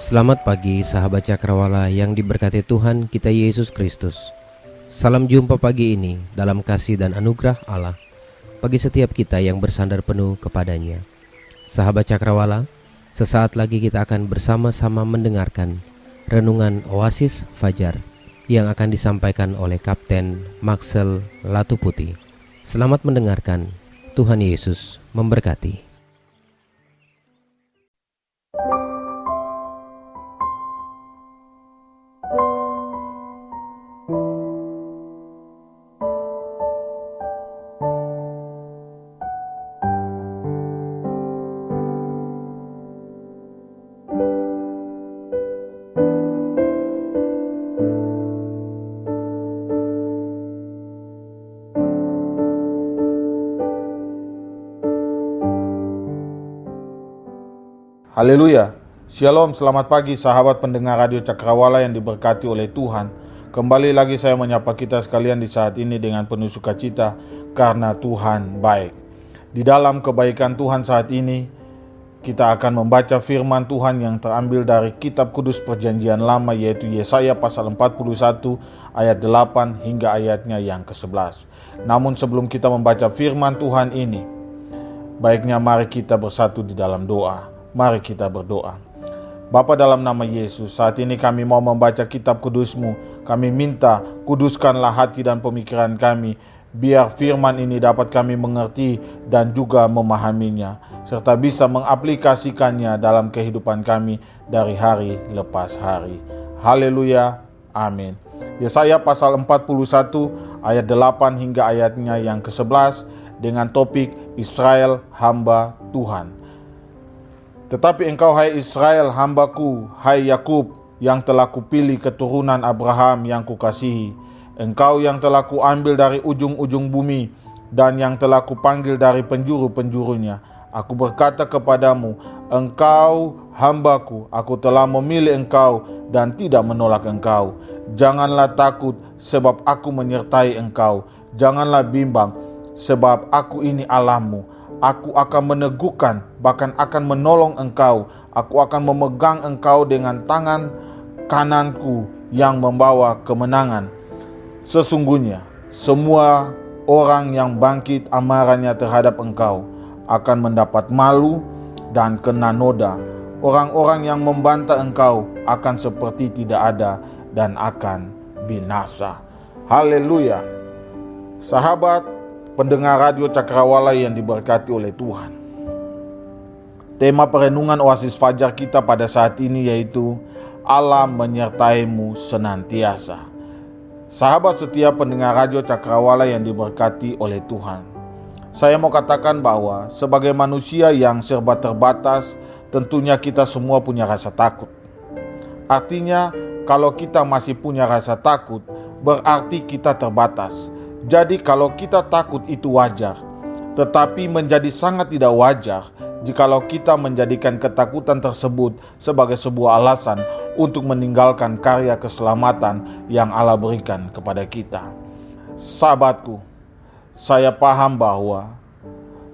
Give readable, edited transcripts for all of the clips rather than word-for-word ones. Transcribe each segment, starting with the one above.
Selamat pagi sahabat Cakrawala yang diberkati Tuhan kita Yesus Kristus. Salam jumpa pagi ini dalam kasih dan anugerah Allah bagi setiap kita yang bersandar penuh kepadanya. Sahabat Cakrawala, sesaat lagi kita akan bersama-sama mendengarkan renungan Oasis Fajar yang akan disampaikan oleh Kapten Maxel Latuputi. Selamat mendengarkan, Tuhan Yesus memberkati. Haleluya, Shalom, selamat pagi sahabat pendengar Radio Cakrawala yang diberkati oleh Tuhan. Kembali lagi saya menyapa kita sekalian di saat ini dengan penuh sukacita karena Tuhan baik. Di dalam kebaikan Tuhan saat ini, kita akan membaca firman Tuhan yang terambil dari kitab kudus perjanjian lama, yaitu Yesaya pasal 41 ayat 8 hingga ayatnya yang ke-11. Namun sebelum kita membaca firman Tuhan ini, baiknya mari kita bersatu di dalam doa. Mari kita berdoa. Bapa, dalam nama Yesus, saat ini kami mau membaca kitab kudus-Mu. Kami minta kuduskanlah hati dan pemikiran kami, biar firman ini dapat kami mengerti dan juga memahaminya, serta bisa mengaplikasikannya dalam kehidupan kami dari hari lepas hari. Haleluya, amin. Yesaya pasal 41 ayat 8 hingga ayatnya yang ke-11 dengan topik Israel hamba Tuhan. Tetapi engkau, hai Israel, hambaku, hai Yakub, yang telah kupilih keturunan Abraham yang kukasihi. Engkau yang telah kuambil dari ujung-ujung bumi, dan yang telah kupanggil dari penjuru-penjurunya. Aku berkata kepadamu, engkau hambaku, aku telah memilih engkau dan tidak menolak engkau. Janganlah takut, sebab aku menyertai engkau. Janganlah bimbang, sebab aku ini Allahmu. Aku akan meneguhkan, bahkan akan menolong engkau. Aku akan memegang engkau dengan tangan kananku yang membawa kemenangan. Sesungguhnya, semua orang yang bangkit amarahnya terhadap engkau akan mendapat malu dan kena noda. Orang-orang yang membantah engkau akan seperti tidak ada dan akan binasa. Haleluya. Sahabat pendengar Radio Cakrawala yang diberkati oleh Tuhan. Tema perenungan Oasis Fajar kita pada saat ini yaitu Allah menyertaimu senantiasa. Sahabat setia pendengar Radio Cakrawala yang diberkati oleh Tuhan. Saya mau katakan bahwa sebagai manusia yang serba terbatas, tentunya kita semua punya rasa takut. Artinya, kalau kita masih punya rasa takut, berarti kita terbatas. Jadi kalau kita takut itu wajar, tetapi menjadi sangat tidak wajar jikalau kita menjadikan ketakutan tersebut sebagai sebuah alasan untuk meninggalkan karya keselamatan yang Allah berikan kepada kita. Sahabatku, saya paham bahwa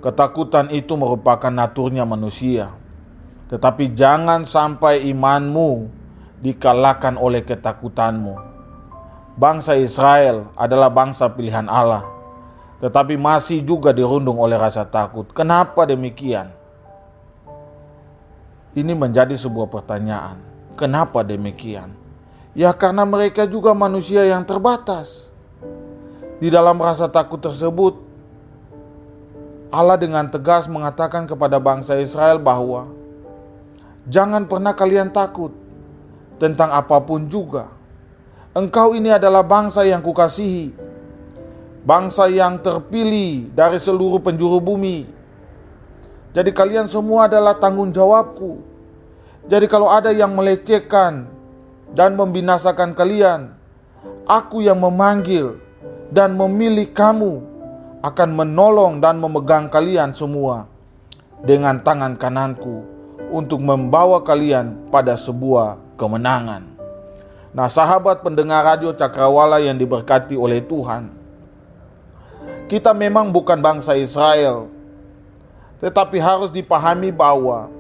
ketakutan itu merupakan naturnya manusia, tetapi jangan sampai imanmu dikalahkan oleh ketakutanmu. Bangsa Israel adalah bangsa pilihan Allah, tetapi masih juga dirundung oleh rasa takut. Kenapa demikian? Ini menjadi sebuah pertanyaan. Kenapa demikian? Ya karena mereka juga manusia yang terbatas. Di dalam rasa takut tersebut, Allah dengan tegas mengatakan kepada bangsa Israel bahwa jangan pernah kalian takut tentang apapun juga. Engkau ini adalah bangsa yang kukasihi, bangsa yang terpilih dari seluruh penjuru bumi. Jadi kalian semua adalah tanggung jawabku. Jadi kalau ada yang melecehkan dan membinasakan kalian, aku yang memanggil dan memilih kamu akan menolong dan memegang kalian semua dengan tangan kananku untuk membawa kalian pada sebuah kemenangan. Nah, sahabat pendengar Radio Cakrawala yang diberkati oleh Tuhan, kita memang bukan bangsa Israel, tetapi harus dipahami bahwa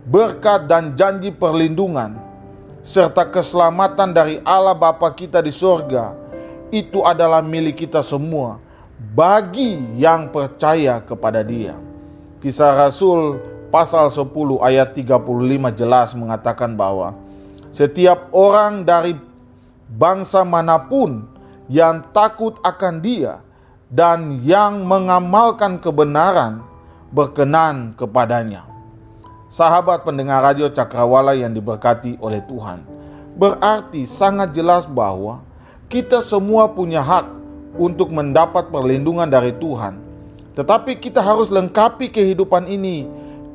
berkat dan janji perlindungan, serta keselamatan dari Allah Bapa kita di sorga, itu adalah milik kita semua bagi yang percaya kepada Dia. Kisah Rasul pasal 10 ayat 35 jelas mengatakan bahwa setiap orang dari bangsa manapun yang takut akan Dia dan yang mengamalkan kebenaran berkenan kepadanya. Sahabat pendengar radio Cakrawala yang diberkati oleh Tuhan, berarti sangat jelas bahwa kita semua punya hak untuk mendapat perlindungan dari Tuhan. Tetapi kita harus lengkapi kehidupan ini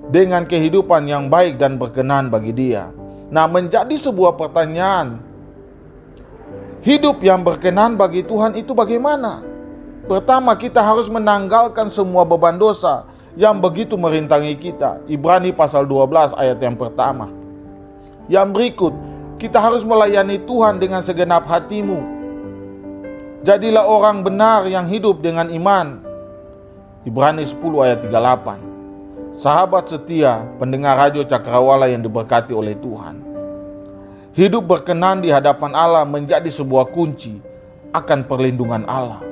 dengan kehidupan yang baik dan berkenan bagi Dia. Nah, menjadi sebuah pertanyaan, hidup yang berkenan bagi Tuhan itu bagaimana? Pertama, kita harus menanggalkan semua beban dosa yang begitu merintangi kita. Ibrani pasal 12 ayat yang pertama. Yang berikut, kita harus melayani Tuhan dengan segenap hatimu. Jadilah orang benar yang hidup dengan iman. Ibrani 10 ayat 38. Sahabat setia pendengar radio Cakrawala yang diberkati oleh Tuhan, hidup berkenan di hadapan Allah menjadi sebuah kunci akan perlindungan Allah.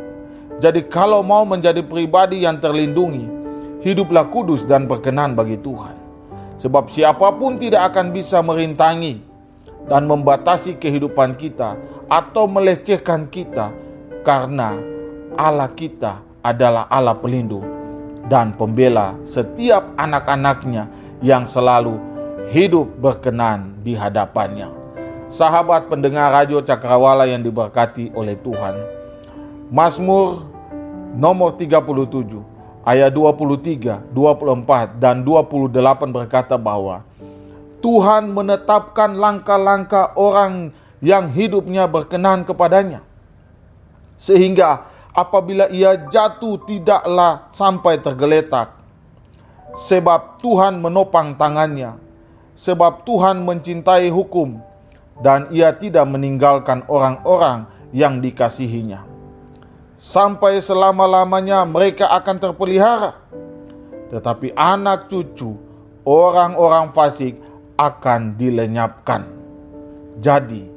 Jadi kalau mau menjadi pribadi yang terlindungi, hiduplah kudus dan berkenan bagi Tuhan. Sebab siapapun tidak akan bisa merintangi dan membatasi kehidupan kita atau melecehkan kita, karena Allah kita adalah Allah pelindung dan pembela setiap anak-anaknya yang selalu hidup berkenan di hadapannya. Sahabat pendengar radio Cakrawala yang diberkati oleh Tuhan, Mazmur nomor 37 ayat 23, 24 dan 28 berkata bahwa Tuhan menetapkan langkah-langkah orang yang hidupnya berkenan kepadanya, sehingga apabila ia jatuh tidaklah sampai tergeletak. Sebab Tuhan menopang tangannya, sebab Tuhan mencintai hukum, dan ia tidak meninggalkan orang-orang yang dikasihinya. Sampai selama-lamanya mereka akan terpelihara, tetapi anak cucu orang-orang fasik akan dilenyapkan. Jadi,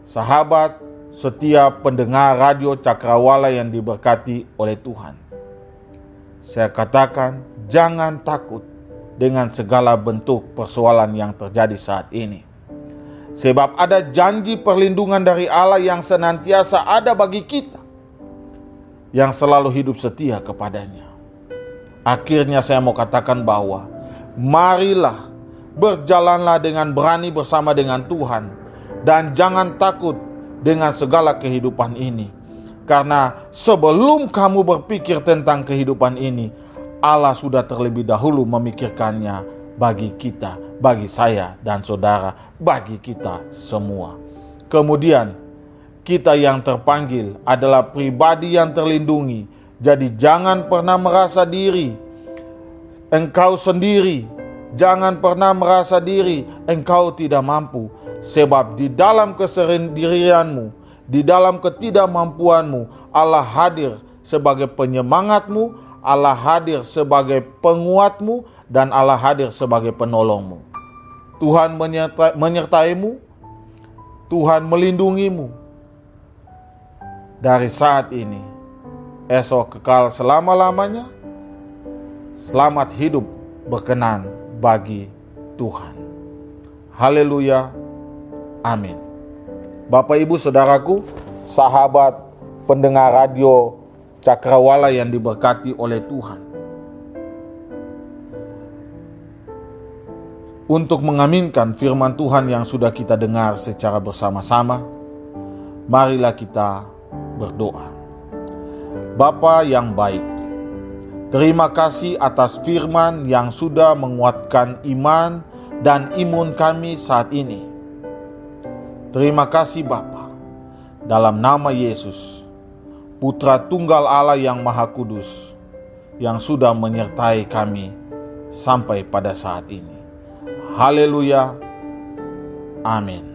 sahabat setiap pendengar radio Cakrawala yang diberkati oleh Tuhan, saya katakan jangan takut dengan segala bentuk persoalan yang terjadi saat ini. Sebab ada janji perlindungan dari Allah yang senantiasa ada bagi kita, yang selalu hidup setia kepadanya. Akhirnya saya mau katakan bahwa marilah berjalanlah dengan berani bersama dengan Tuhan, dan jangan takut dengan segala kehidupan ini. Karena sebelum kamu berpikir tentang kehidupan ini, Allah sudah terlebih dahulu memikirkannya bagi kita, bagi saya dan saudara, bagi kita semua. Kemudian kita yang terpanggil adalah pribadi yang terlindungi. Jadi jangan pernah merasa diri engkau sendiri. Jangan pernah merasa diri engkau tidak mampu. Sebab di dalam kesendirianmu, di dalam ketidakmampuanmu, Allah hadir sebagai penyemangatmu, Allah hadir sebagai penguatmu, dan Allah hadir sebagai penolongmu. Tuhan menyertaimu, Tuhan melindungimu. Dari saat ini, esok kekal selama-lamanya. Selamat hidup berkenan bagi Tuhan. Haleluya. Amin. Bapak, Ibu, Saudaraku, sahabat pendengar radio Cakrawala yang diberkati oleh Tuhan, untuk mengaminkan firman Tuhan yang sudah kita dengar secara bersama-sama, marilah kita berdoa. Bapa yang baik, terima kasih atas firman yang sudah menguatkan iman dan imun kami saat ini. Terima kasih Bapa, dalam nama Yesus, Putra Tunggal Allah yang Maha Kudus, yang sudah menyertai kami sampai pada saat ini. Haleluya. Amin.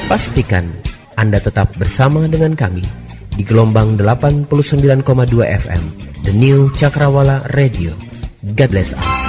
Pastikan Anda tetap bersama dengan kami di gelombang 89,2 FM, The New Cakrawala Radio. God bless us.